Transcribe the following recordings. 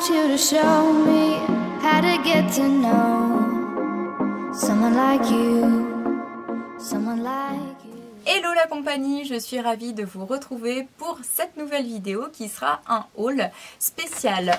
want you to show me how to get to know someone like you, someone like you. Hello la compagnie, je suis ravie de vous retrouver pour cette nouvelle vidéo qui sera un haul spécial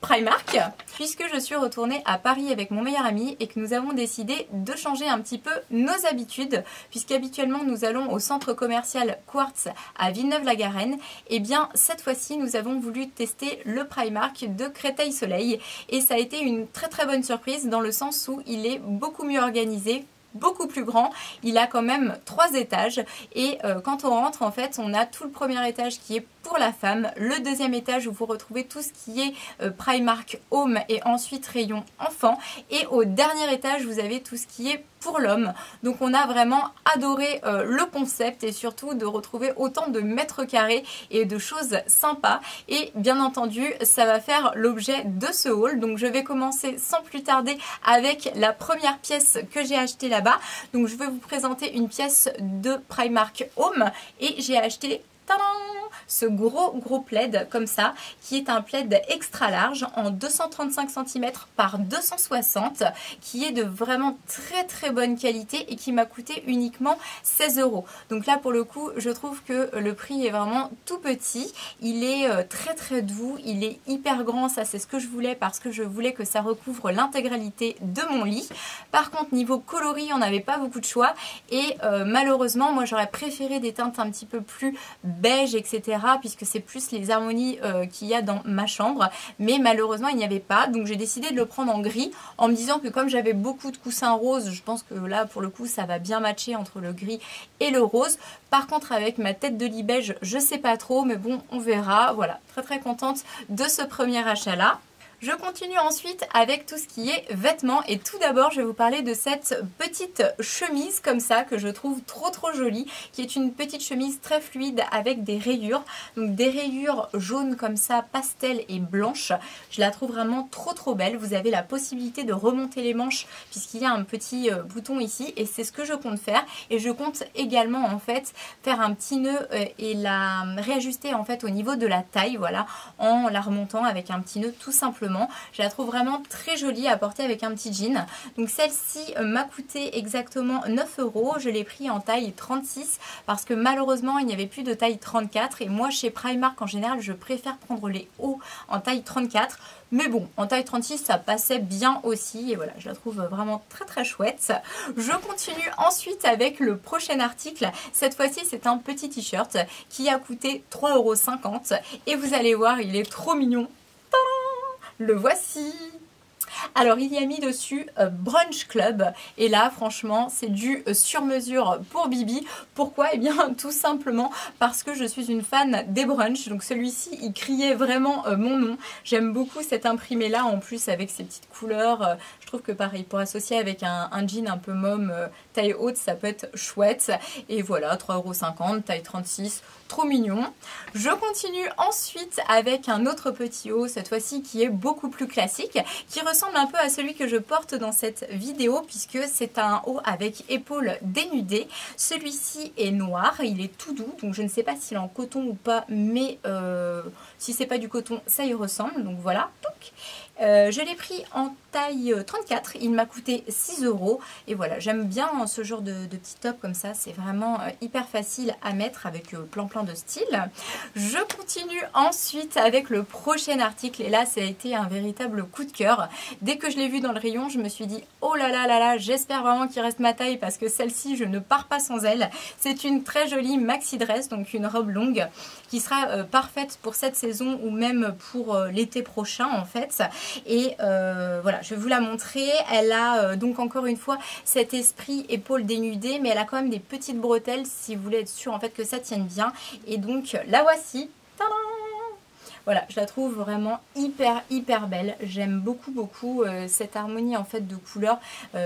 Primark, puisque je suis retournée à Paris avec mon meilleur ami et que nous avons décidé de changer un petit peu nos habitudes, puisqu'habituellement nous allons au centre commercial Quartz à Villeneuve-la-Garenne. Et bien cette fois-ci nous avons voulu tester le Primark de Créteil-Soleil et ça a été une très bonne surprise dans le sens où il est beaucoup mieux organisé, beaucoup plus grand. Il a quand même 3 étages et quand on rentre en fait on a tout le premier étage qui est pour la femme, le deuxième étage où vous retrouvez tout ce qui est Primark Home et ensuite rayon enfant, et au dernier étage vous avez tout ce qui est pour l'homme. Donc on a vraiment adoré le concept et surtout de retrouver autant de mètres carrés et de choses sympas, et bien entendu ça va faire l'objet de ce haul. Donc je vais commencer sans plus tarder avec la première pièce que j'ai achetée là-bas. Donc je vais vous présenter une pièce de Primark Home et j'ai acheté ce gros plaid comme ça, qui est un plaid extra large en 235 cm par 260, qui est de vraiment très bonne qualité et qui m'a coûté uniquement 16 €. Donc là pour le coup je trouve que le prix est vraiment tout petit, il est très doux, il est hyper grand, ça c'est ce que je voulais parce que je voulais que ça recouvre l'intégralité de mon lit. Par contre niveau coloris on n'avait pas beaucoup de choix et malheureusement moi j'aurais préféré des teintes un petit peu plus beige etc, puisque c'est plus les harmonies qu'il y a dans ma chambre, mais malheureusement il n'y avait pas, donc j'ai décidé de le prendre en gris en me disant que comme j'avais beaucoup de coussins roses, je pense que là pour le coup ça va bien matcher entre le gris et le rose. Par contre avec ma tête de lit beige je sais pas trop, mais bon on verra. Voilà, très contente de ce premier achat là. Je continue ensuite avec tout ce qui est vêtements et tout d'abord je vais vous parler de cette petite chemise comme ça que je trouve trop jolie, qui est une petite chemise très fluide avec des rayures, donc des rayures jaunes comme ça, pastel et blanches. Je la trouve vraiment trop belle. Vous avez la possibilité de remonter les manches puisqu'il y a un petit bouton ici et c'est ce que je compte faire, et je compte également en fait faire un petit nœud et la réajuster en fait au niveau de la taille, voilà, en la remontant avec un petit nœud tout simplement. Je la trouve vraiment très jolie à porter avec un petit jean. Donc celle-ci m'a coûté exactement 9 €. Je l'ai pris en taille 36 parce que malheureusement il n'y avait plus de taille 34 et moi chez Primark en général je préfère prendre les hauts en taille 34. Mais bon, en taille 36 ça passait bien aussi et voilà, je la trouve vraiment très chouette. Je continue ensuite avec le prochain article. Cette fois-ci c'est un petit t-shirt qui a coûté 3,50 € et vous allez voir il est trop mignon. Le voici. Alors il y a mis dessus Brunch Club et là franchement c'est du sur mesure pour Bibi. Pourquoi? Eh bien tout simplement parce que je suis une fan des brunchs, donc celui-ci il criait vraiment mon nom. J'aime beaucoup cet imprimé là en plus avec ces petites couleurs, je trouve que pareil pour associer avec un jean un peu môme taille haute ça peut être chouette. Et voilà, 3,50 €, taille 36, trop mignon. Je continue ensuite avec un autre petit haut, cette fois-ci qui est beaucoup plus classique, qui ressemble un peu à celui que je porte dans cette vidéo puisque c'est un haut avec épaules dénudées. Celui-ci est noir, il est tout doux, donc je ne sais pas s'il est en coton ou pas, mais si c'est pas du coton ça y ressemble, donc voilà. Je l'ai pris en taille 34, il m'a coûté 6 € et voilà, j'aime bien ce genre de petit top comme ça, c'est vraiment hyper facile à mettre avec plein de style. Je continue ensuite avec le prochain article et là ça a été un véritable coup de cœur. Dès que je l'ai vu dans le rayon je me suis dit oh là j'espère vraiment qu'il reste ma taille parce que celle-ci je ne pars pas sans elle. C'est une très jolie maxi dress, donc une robe longue qui sera parfaite pour cette saison ou même pour l'été prochain en fait. Et voilà, je vais vous la montrer. Elle a donc encore une fois cet esprit épaule dénudée, mais elle a quand même des petites bretelles si vous voulez être sûr en fait que ça tienne bien. Et donc la voici. Tadam! Voilà, je la trouve vraiment hyper belle. J'aime beaucoup cette harmonie en fait de couleurs.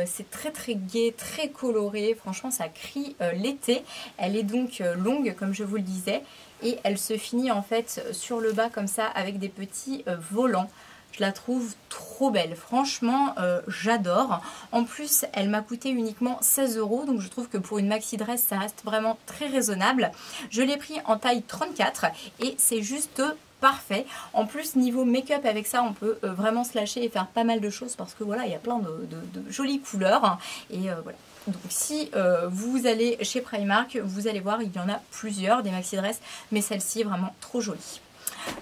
C'est très gai, très coloré. Franchement, ça crie l'été. Elle est donc longue comme je vous le disais et elle se finit en fait sur le bas comme ça avec des petits volants. Je la trouve trop belle, franchement j'adore. En plus elle m'a coûté uniquement 16 €, donc je trouve que pour une maxi dress ça reste vraiment très raisonnable. Je l'ai pris en taille 34 et c'est juste parfait. En plus niveau make-up avec ça on peut vraiment se lâcher et faire pas mal de choses parce que voilà il y a plein de jolies couleurs et voilà. Donc si vous allez chez Primark, vous allez voir il y en a plusieurs des maxi dress, mais celle-ci est vraiment trop jolie.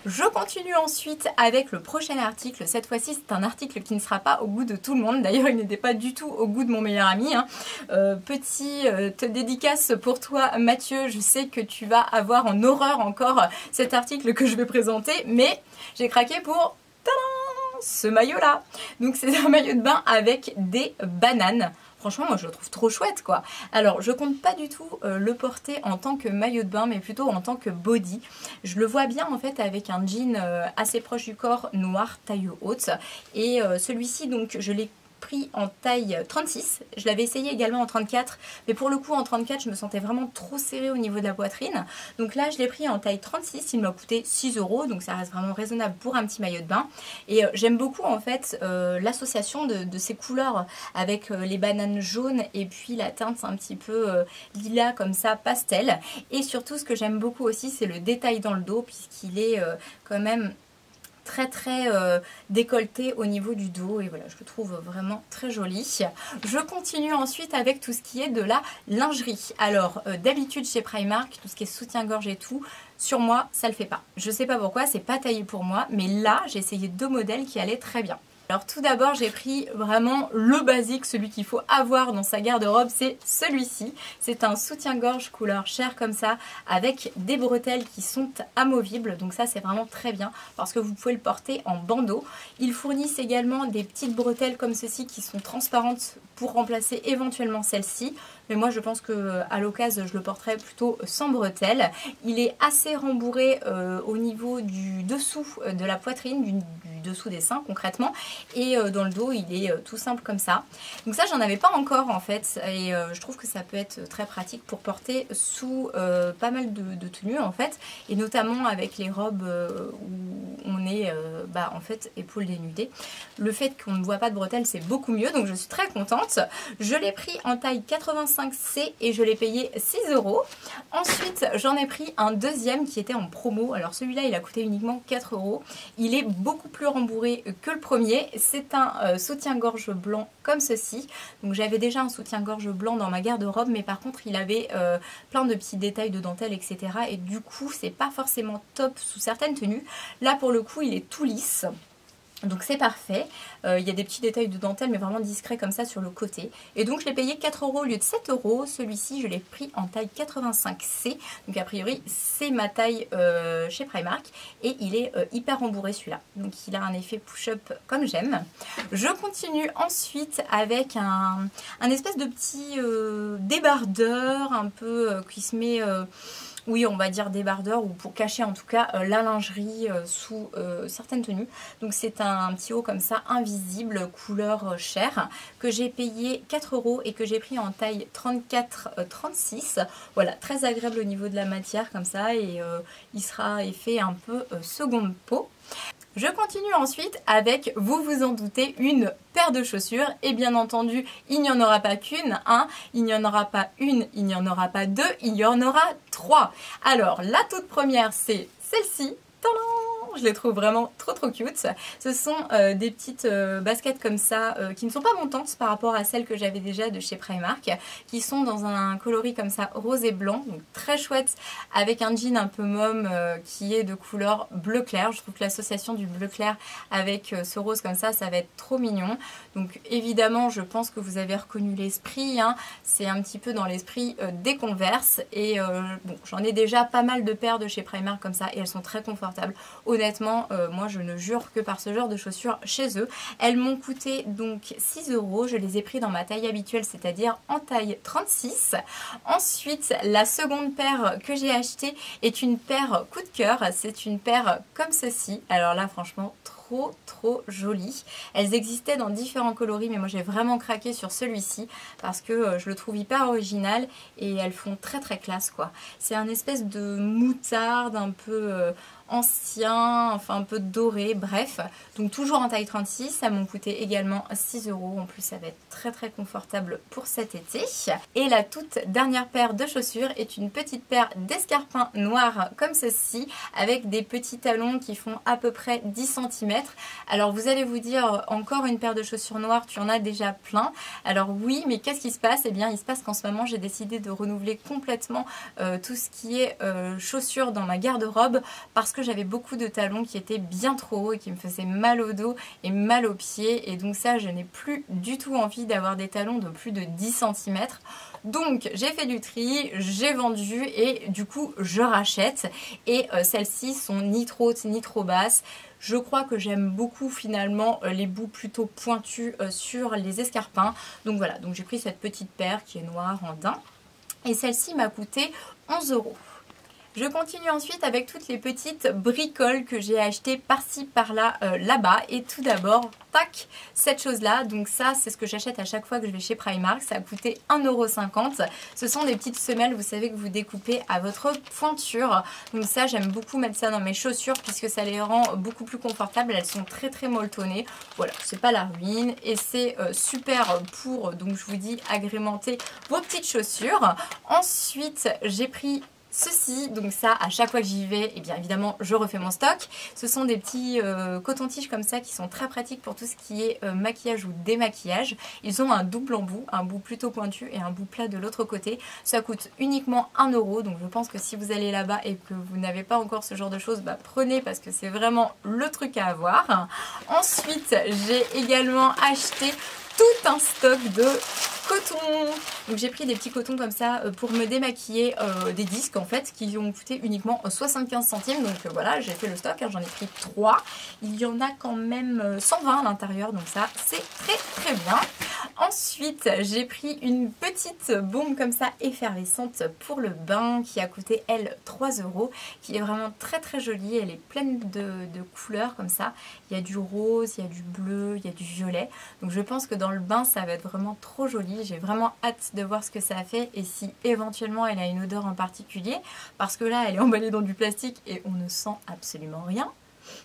Je continue ensuite avec le prochain article. Cette fois-ci, c'est un article qui ne sera pas au goût de tout le monde. D'ailleurs, il n'était pas du tout au goût de mon meilleur ami. Petite dédicace pour toi, Mathieu. Je sais que tu vas avoir en horreur encore cet article que je vais présenter, mais j'ai craqué pour ce maillot-là. Donc, c'est un maillot de bain avec des bananes. Franchement, moi je le trouve trop chouette quoi. Alors, je compte pas du tout le porter en tant que maillot de bain, mais plutôt en tant que body. Je le vois bien en fait avec un jean assez proche du corps, noir, taille haute. Et celui-ci, donc, je l'ai pris en taille 36, je l'avais essayé également en 34, mais pour le coup en 34 je me sentais vraiment trop serrée au niveau de la poitrine, donc là je l'ai pris en taille 36, il m'a coûté 6 €, donc ça reste vraiment raisonnable pour un petit maillot de bain, et j'aime beaucoup en fait l'association de ces couleurs avec les bananes jaunes et puis la teinte un petit peu lilas comme ça, pastel, et surtout ce que j'aime beaucoup aussi c'est le détail dans le dos puisqu'il est quand même très décolleté au niveau du dos et voilà, je le trouve vraiment très joli. Je continue ensuite avec tout ce qui est de la lingerie. Alors d'habitude chez Primark, tout ce qui est soutien-gorge et tout, sur moi ça le fait pas. Je sais pas pourquoi, c'est pas taillé pour moi, mais là j'ai essayé 2 modèles qui allaient très bien. Alors tout d'abord j'ai pris vraiment le basique, celui qu'il faut avoir dans sa garde-robe, c'est celui-ci. C'est un soutien-gorge couleur chair comme ça, avec des bretelles qui sont amovibles, donc ça c'est vraiment très bien parce que vous pouvez le porter en bandeau. Ils fournissent également des petites bretelles comme ceci qui sont transparentes pour remplacer éventuellement celle-ci. Mais moi je pense que à l'occasion je le porterai plutôt sans bretelles. Il est assez rembourré au niveau du dessous de la poitrine, du dessous des seins concrètement, et dans le dos il est tout simple comme ça. Donc ça j'en avais pas encore en fait, et je trouve que ça peut être très pratique pour porter sous pas mal de tenues en fait, et notamment avec les robes où on est en fait épaules dénudées. Le fait qu'on ne voit pas de bretelles c'est beaucoup mieux, donc je suis très contente. Je l'ai pris en taille 85C et je l'ai payé 6 €. Ensuite j'en ai pris un deuxième qui était en promo. Alors celui-là il a coûté uniquement 4 €. Il est beaucoup plus rembourré que le premier. C'est un soutien-gorge blanc comme ceci. Donc j'avais déjà un soutien-gorge blanc dans ma garde-robe, mais par contre il avait plein de petits détails de dentelle etc. Et du coup c'est pas forcément top sous certaines tenues. Là pour le coup il est tout lisse. Donc c'est parfait, il y a des petits détails de dentelle mais vraiment discrets comme ça sur le côté. Et donc je l'ai payé 4 € au lieu de 7 €, celui-ci je l'ai pris en taille 85C. Donc a priori c'est ma taille chez Primark et il est hyper rembourré celui-là. Donc il a un effet push-up comme j'aime. Je continue ensuite avec un espèce de petit débardeur un peu qui se met... oui, on va dire débardeur ou pour cacher en tout cas la lingerie sous certaines tenues. Donc c'est un petit haut comme ça invisible couleur chair que j'ai payé 4 € et que j'ai pris en taille 34-36. Voilà, très agréable au niveau de la matière comme ça, et il sera effet un peu seconde peau. Je continue ensuite avec, vous vous en doutez, une paire de chaussures. Et bien entendu, il n'y en aura pas qu'une, hein. Il n'y en aura pas une, il n'y en aura pas deux, il y en aura 3. Alors, la toute première, c'est celle-ci. Tadam! Je les trouve vraiment trop cute. Ce sont des petites baskets comme ça qui ne sont pas montantes par rapport à celles que j'avais déjà de chez Primark, qui sont dans un coloris comme ça rose et blanc, donc très chouette, avec un jean un peu môme qui est de couleur bleu clair. Je trouve que l'association du bleu clair avec ce rose comme ça va être trop mignon. Donc évidemment je pense que vous avez reconnu l'esprit, hein. C'est un petit peu dans l'esprit des Converse, et bon, j'en ai déjà pas mal de paires de chez Primark comme ça et elles sont très confortables. Honnêtement, moi je ne jure que par ce genre de chaussures chez eux. Elles m'ont coûté donc 6 €. Je les ai pris dans ma taille habituelle, c'est-à-dire en taille 36. Ensuite, la seconde paire que j'ai achetée est une paire coup de cœur. C'est une paire comme ceci. Alors là, franchement, trop jolie. Elles existaient dans différents coloris, mais moi j'ai vraiment craqué sur celui-ci parce que je le trouve hyper original et elles font très classe quoi. C'est un espèce de moutarde un peu ancien, enfin un peu doré, bref. Donc toujours en taille 36, ça m'a coûté également 6 €. En plus ça va être très très confortable pour cet été. Et la toute dernière paire de chaussures est une petite paire d'escarpins noirs comme ceci, avec des petits talons qui font à peu près 10 cm. Alors vous allez vous dire, encore une paire de chaussures noires, tu en as déjà plein. Alors oui, mais qu'est-ce qui se passe? Eh bien il se passe qu'en ce moment j'ai décidé de renouveler complètement tout ce qui est chaussures dans ma garde-robe, parce que j'avais beaucoup de talons qui étaient bien trop hauts et qui me faisaient mal au dos et mal aux pieds, et donc ça je n'ai plus du tout envie d'avoir des talons de plus de 10 cm. Donc j'ai fait du tri, j'ai vendu et du coup je rachète, et celles-ci sont ni trop hautes ni trop basses. Je crois que j'aime beaucoup finalement les bouts plutôt pointus sur les escarpins. Donc voilà, donc j'ai pris cette petite paire qui est noire en daim, et celle-ci m'a coûté 11 €. Je continue ensuite avec toutes les petites bricoles que j'ai achetées par-ci par-là, là-bas. Et tout d'abord, tac, cette chose-là. Donc ça, c'est ce que j'achète à chaque fois que je vais chez Primark. Ça a coûté 1,50 €. Ce sont des petites semelles, vous savez, que vous découpez à votre pointure. Donc ça, j'aime beaucoup mettre ça dans mes chaussures puisque ça les rend beaucoup plus confortables. Elles sont très très molletonnées. Voilà, c'est pas la ruine. Et c'est super pour, donc je vous dis, agrémenter vos petites chaussures. Ensuite, j'ai pris ceci, donc ça à chaque fois que j'y vais, et bien évidemment je refais mon stock. Ce sont des petits coton-tiges comme ça qui sont très pratiques pour tout ce qui est maquillage ou démaquillage. Ils ont un double embout, un bout plutôt pointu et un bout plat de l'autre côté. Ça coûte uniquement 1 €, donc je pense que si vous allez là-bas et que vous n'avez pas encore ce genre de choses, bah prenez, parce que c'est vraiment le truc à avoir. Ensuite j'ai également acheté tout un stock de coton. Donc j'ai pris des petits cotons comme ça pour me démaquiller, des disques en fait qui ont coûté uniquement 75 centimes. Donc voilà, j'ai fait le stock, hein, j'en ai pris 3. Il y en a quand même 120 à l'intérieur, donc ça c'est très très bien. Ensuite j'ai pris une petite bombe comme ça effervescente pour le bain qui a coûté elle 3 €, qui est vraiment très très jolie. Elle est pleine de couleurs comme ça. Il y a du rose, il y a du bleu, il y a du violet. Donc je pense que dans le bain ça va être vraiment trop joli. J'ai vraiment hâte de voir ce que ça a fait et si éventuellement elle a une odeur en particulier, parce que là elle est emballée dans du plastique et on ne sent absolument rien.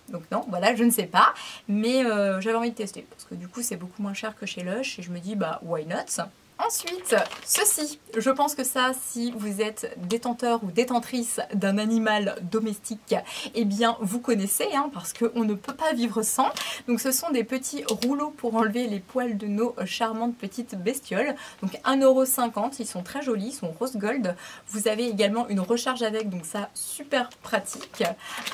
Donc non, voilà, je ne sais pas, mais j'avais envie de tester parce que du coup c'est beaucoup moins cher que chez Lush et je me dis bah why not. Ensuite, ceci, je pense que ça, si vous êtes détenteur ou détentrice d'un animal domestique, eh bien vous connaissez, hein, parce qu'on ne peut pas vivre sans. Donc ce sont des petits rouleaux pour enlever les poils de nos charmantes petites bestioles. Donc 1,50 €, ils sont très jolis, ils sont rose gold. Vous avez également une recharge avec, donc ça super pratique.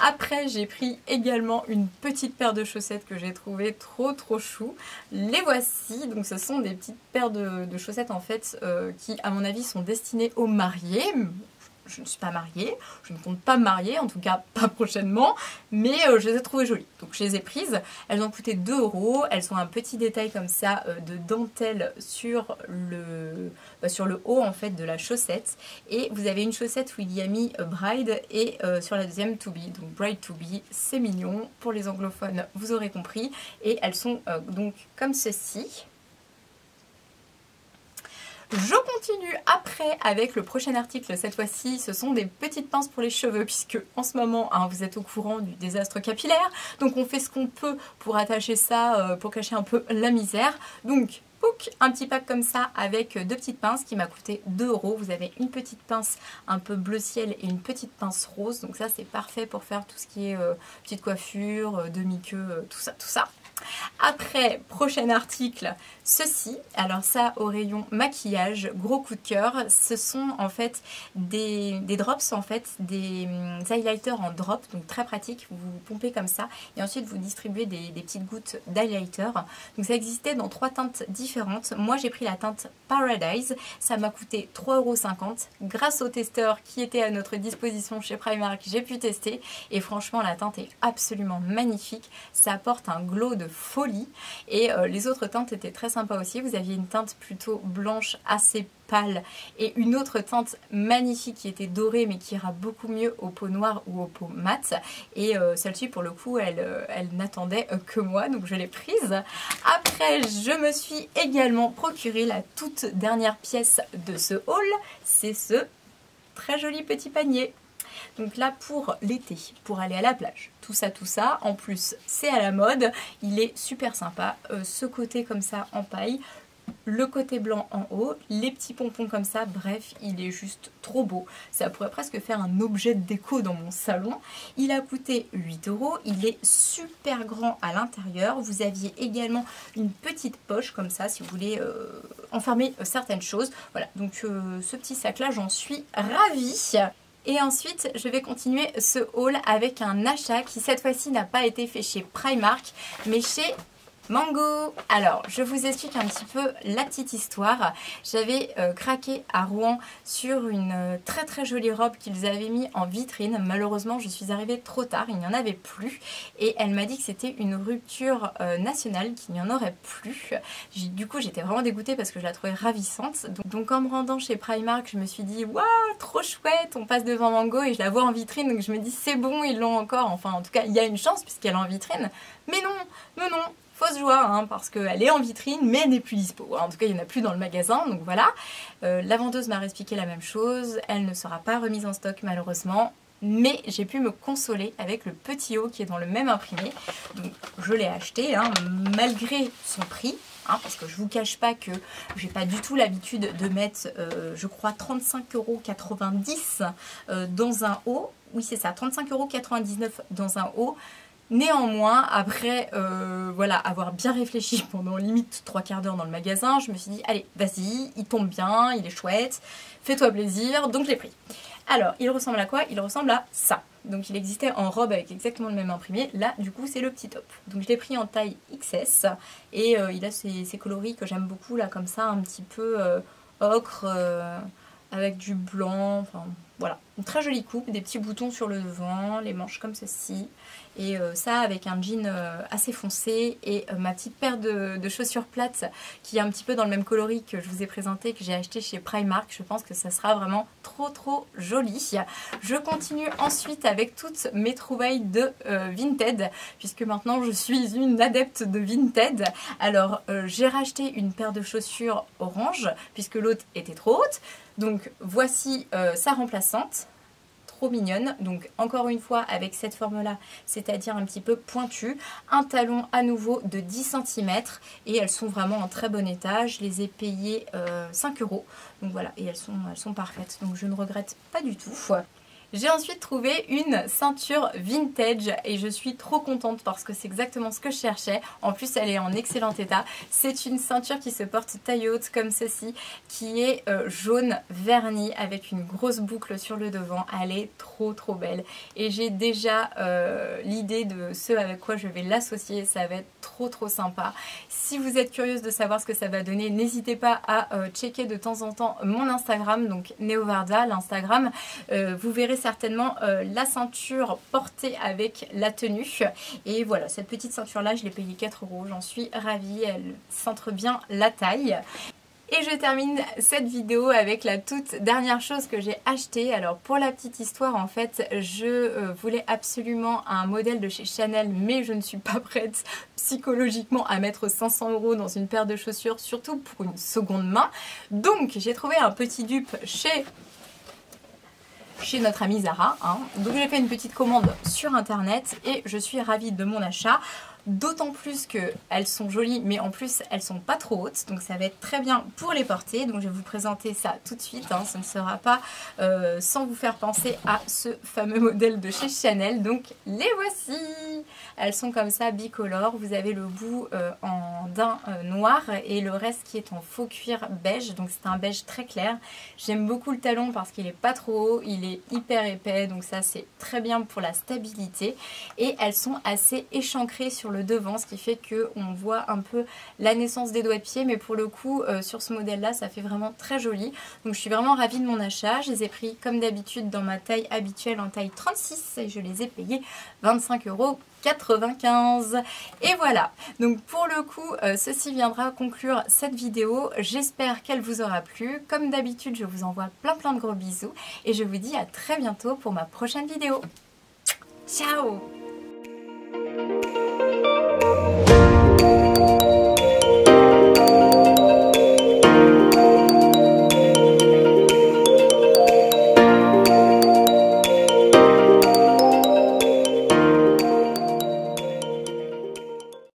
Après j'ai pris également une petite paire de chaussettes que j'ai trouvé trop chou. Les voici, donc ce sont des petites paires de chaussettes en fait qui à mon avis sont destinées aux mariés. Je ne suis pas mariée, je ne compte pas me marier, en tout cas pas prochainement, mais je les ai trouvées jolies. Donc je les ai prises, elles ont coûté 2 €, elles ont un petit détail comme ça de dentelle sur le haut en fait de la chaussette. Et vous avez une chaussette où il y a mis Bride et sur la deuxième To Be, donc Bride To Be, c'est mignon. Pour les anglophones, vous aurez compris. Et elles sont donc comme ceci. Je continue après avec le prochain article. Cette fois-ci, ce sont des petites pinces pour les cheveux, puisque en ce moment, hein, vous êtes au courant du désastre capillaire. Donc on fait ce qu'on peut pour attacher ça, pour cacher un peu la misère. Donc un petit pack comme ça avec 2 petites pinces qui m'a coûté 2 €. Vous avez une petite pince un peu bleu ciel et une petite pince rose. Donc ça c'est parfait pour faire tout ce qui est petite coiffure, demi-queue, tout ça. Après, prochain article, ceci. Alors ça, au rayon maquillage, gros coup de cœur. Ce sont en fait des drops, en fait, des highlighters en drop, donc très pratique. Vous pompez comme ça et ensuite vous distribuez des petites gouttes d'highlighter. Donc ça existait dans 3 teintes différentes. Moi j'ai pris la teinte Paradise. Ça m'a coûté 3,50 €. Grâce au testeur qui était à notre disposition chez Primark, j'ai pu tester et franchement la teinte est absolument magnifique. Ça apporte un glow de folie et les autres teintes étaient très sympas aussi. Vous aviez une teinte plutôt blanche assez pâle et une autre teinte magnifique qui était dorée mais qui ira beaucoup mieux aux peaux noires ou aux peaux mates, et celle-ci pour le coup elle n'attendait que moi, donc je l'ai prise. Après je me suis également procuré la toute dernière pièce de ce haul, c'est ce très joli petit panier. Donc là pour l'été, pour aller à la plage, tout ça. En plus c'est à la mode, il est super sympa. Ce côté comme ça en paille, le côté blanc en haut, les petits pompons comme ça, bref, il est juste trop beau. Ça pourrait presque faire un objet de déco dans mon salon. Il a coûté 8 €, il est super grand à l'intérieur. Vous aviez également une petite poche comme ça si vous voulez enfermer certaines choses. Voilà, donc ce petit sac là, j'en suis ravie. Et ensuite, je vais continuer ce haul avec un achat qui cette fois-ci n'a pas été fait chez Primark, mais chez Mango. Alors, je vous explique un petit peu la petite histoire. J'avais craqué à Rouen sur une très jolie robe qu'ils avaient mis en vitrine. Malheureusement, je suis arrivée trop tard, il n'y en avait plus. Et elle m'a dit que c'était une rupture nationale, qu'il n'y en aurait plus. Du coup, j'étais vraiment dégoûtée parce que je la trouvais ravissante. Donc en me rendant chez Primark, je me suis dit, waouh, trop chouette, on passe devant Mango et je la vois en vitrine. Donc je me dis, c'est bon, ils l'ont encore. Enfin, en tout cas, il y a une chance puisqu'elle est en vitrine. Mais non. Fausse joie, hein, parce qu'elle est en vitrine, mais elle n'est plus dispo. En tout cas, il n'y en a plus dans le magasin, donc voilà. La vendeuse m'a expliqué la même chose. Elle ne sera pas remise en stock, malheureusement. Mais j'ai pu me consoler avec le petit haut qui est dans le même imprimé. Donc, je l'ai acheté, hein, malgré son prix. Hein, parce que je vous cache pas que j'ai pas du tout l'habitude de mettre, je crois, 35,90 € dans un haut. Oui, c'est ça, 35,99 € dans un haut. Néanmoins, après voilà, avoir bien réfléchi pendant limite 3/4 d'heure dans le magasin, je me suis dit, allez, vas-y, il tombe bien, il est chouette, fais-toi plaisir, donc je l'ai pris. Alors, il ressemble à quoi? Il ressemble à ça. Donc il existait en robe avec exactement le même imprimé, là du coup c'est le petit top. Donc je l'ai pris en taille XS et il a ces coloris que j'aime beaucoup là, comme ça, un petit peu ocre, avec du blanc, enfin voilà. Une très jolie coupe, des petits boutons sur le devant, les manches comme ceci. Et ça avec un jean assez foncé et ma petite paire de chaussures plates qui est un petit peu dans le même coloris que je vous ai présenté, que j'ai acheté chez Primark. Je pense que ça sera vraiment trop joli. Je continue ensuite avec toutes mes trouvailles de Vinted, puisque maintenant je suis une adepte de Vinted. Alors j'ai racheté une paire de chaussures orange puisque l'autre était trop haute. Donc voici sa remplaçante. Trop mignonne, donc encore une fois avec cette forme là, c'est-à-dire un petit peu pointue, un talon à nouveau de 10 cm et elles sont vraiment en très bon état. Je les ai payées 5 €, donc voilà, et elles sont parfaites, donc je ne regrette pas du tout. J'ai ensuite trouvé une ceinture vintage et je suis trop contente parce que c'est exactement ce que je cherchais. En plus, elle est en excellent état. C'est une ceinture qui se porte taille haute comme ceci, qui est jaune verni avec une grosse boucle sur le devant. Elle est trop belle et j'ai déjà l'idée de ce avec quoi je vais l'associer. Ça va être trop sympa. Si vous êtes curieuse de savoir ce que ça va donner, n'hésitez pas à checker de temps en temps mon Instagram, donc Neovarda, l'Instagram. Vous verrez certainement la ceinture portée avec la tenue. Et voilà, cette petite ceinture là, je l'ai payée 4 €. J'en suis ravie, elle centre bien la taille. Et je termine cette vidéo avec la toute dernière chose que j'ai achetée. Alors pour la petite histoire, en fait, je voulais absolument un modèle de chez Chanel, mais je ne suis pas prête psychologiquement à mettre 500 € dans une paire de chaussures, surtout pour une seconde main. Donc j'ai trouvé un petit dupe chez notre amie Zara, hein. Donc j'ai fait une petite commande sur internet et je suis ravie de mon achat. D'autant plus qu'elles sont jolies, mais en plus elles sont pas trop hautes, donc ça va être très bien pour les porter. Donc je vais vous présenter ça tout de suite, hein. Ce ne sera pas sans vous faire penser à ce fameux modèle de chez Chanel. Donc les voici. Elles sont comme ça bicolores, vous avez le bout en daim noir et le reste qui est en faux cuir beige, donc c'est un beige très clair. J'aime beaucoup le talon parce qu'il est pas trop haut, il est hyper épais, donc ça c'est très bien pour la stabilité. Et elles sont assez échancrées sur le devant, ce qui fait qu'on voit un peu la naissance des doigts de pied, mais pour le coup sur ce modèle là ça fait vraiment très joli. Donc je suis vraiment ravie de mon achat. Je les ai pris comme d'habitude dans ma taille habituelle en taille 36 et je les ai payés 25,95 €. Et voilà, donc pour le coup ceci viendra conclure cette vidéo. J'espère qu'elle vous aura plu. Comme d'habitude je vous envoie plein de gros bisous et je vous dis à très bientôt pour ma prochaine vidéo. Ciao!